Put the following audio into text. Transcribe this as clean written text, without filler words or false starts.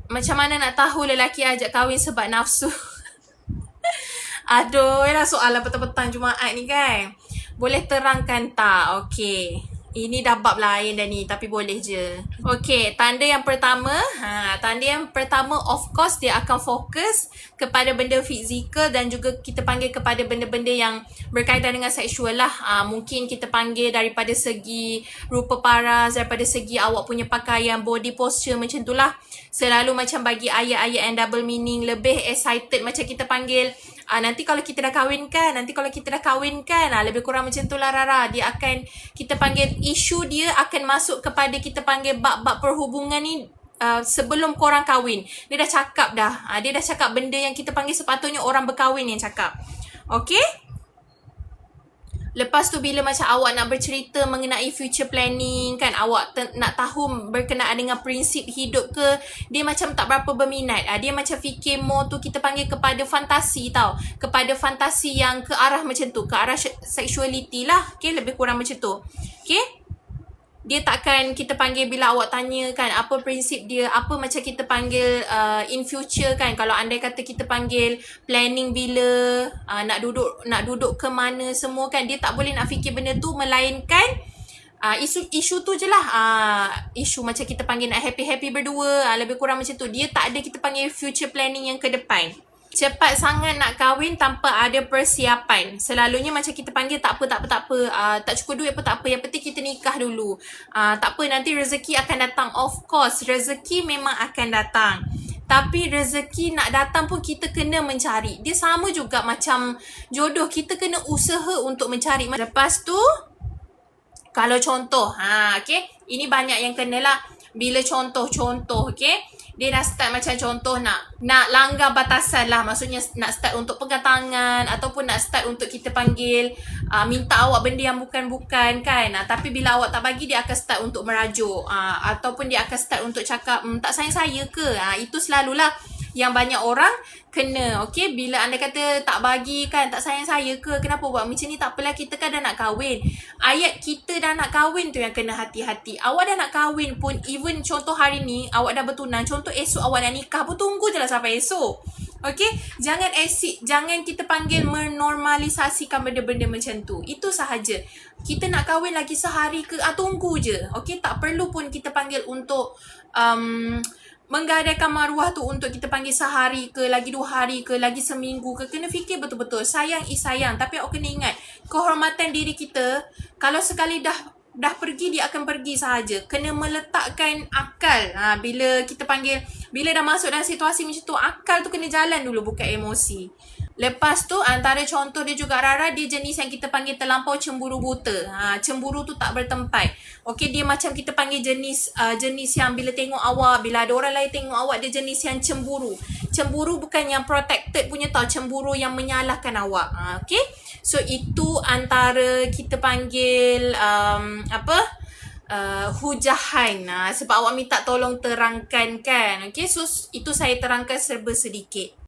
Macam mana nak tahu lelaki ajak kahwin sebab nafsu? Aduh, lah soalan petang-petang Jumaat ni kan. Boleh terangkan tak? Okey. Ini dah bab lain dah ni, tapi boleh je. Okey, tanda yang pertama, of course dia akan fokus kepada benda fizikal dan juga kita panggil kepada benda-benda yang berkaitan dengan seksual lah. Mungkin kita panggil daripada segi rupa paras, daripada segi awak punya pakaian, body posture macam tu lah. Selalu macam bagi ayat-ayat yang double meaning, lebih excited macam kita panggil. Nanti kalau kita dah kahwin kan, lebih kurang macam tu lah Rara. Dia akan, kita panggil, isu dia akan masuk kepada kita panggil bab-bab perhubungan ni sebelum korang kahwin. Dia dah cakap dah. Dia dah cakap benda yang kita panggil sepatutnya orang berkahwin yang cakap. Okay? Lepas tu bila macam awak nak bercerita mengenai future planning kan, awak nak tahu berkenaan dengan prinsip hidup ke, dia macam tak berapa berminat. Dia macam fikir more tu kita panggil kepada fantasi tau. Kepada fantasi yang ke arah macam tu, ke arah sexuality lah. Okay, lebih kurang macam tu. Okay? Dia takkan kita panggil bila awak tanya kan apa prinsip dia, apa macam kita panggil in future kan, kalau andai kata kita panggil planning bila nak duduk ke mana semua kan, dia tak boleh nak fikir benda tu, melainkan isu tu je lah. Isu macam kita panggil nak happy-happy berdua, lebih kurang macam tu. Dia tak ada kita panggil future planning yang ke depan. Cepat sangat nak kahwin tanpa ada persiapan. Selalunya macam kita panggil tak apa. Tak cukup duit apa tak apa. Yang penting kita nikah dulu. Tak apa, nanti rezeki akan datang. Of course, rezeki memang akan datang. Tapi rezeki nak datang pun kita kena mencari. Dia sama juga macam jodoh. Kita kena usaha untuk mencari. Lepas tu, kalau contoh, okay? Ini banyak yang kena lah. Bila contoh, okay? Dia dah start macam contoh nak langgar batasan lah. Maksudnya nak start untuk pegang tangan, ataupun nak start untuk kita panggil minta awak benda yang bukan-bukan kan. Tapi bila awak tak bagi, dia akan start untuk merajuk. Ataupun dia akan start untuk cakap, tak sayang saya ke? Itu selalulah yang banyak orang kena. Okay, bila anda kata tak bagi kan, tak sayang saya ke, kenapa buat macam ni? Tak apalah, kita kan dah nak kahwin. Ayat kita dah nak kahwin tu yang kena hati-hati. Awak dah nak kahwin pun, even contoh hari ni awak dah bertunang, contoh esok awak nak nikah pun, tunggu je lah sampai esok. Okay, jangan kita panggil menormalisasikan benda-benda macam tu. Itu sahaja. Kita nak kahwin lagi sehari ke, tunggu je. Okay, tak perlu pun kita panggil untuk menggadaikan maruah tu untuk kita panggil sehari ke, lagi 2 hari ke, lagi seminggu ke. Kena fikir betul-betul. Sayang sayang. Tapi awak kena ingat, kehormatan diri kita, kalau sekali dah pergi, dia akan pergi sahaja. Kena meletakkan akal. Bila kita panggil, bila dah masuk dalam situasi macam tu, akal tu kena jalan dulu, bukan emosi. Lepas tu, antara contoh dia juga Rara, dia jenis yang kita panggil terlampau cemburu buta. Cemburu tu tak bertempat. Okay, dia macam kita panggil jenis yang bila tengok awak, bila ada orang lain tengok awak, dia jenis yang cemburu. Cemburu bukan yang protected punya tau, cemburu yang menyalahkan awak. Okay, so itu antara kita panggil hujahan. Sebab awak minta tolong terangkan kan. Okay, so itu saya terangkan serba sedikit.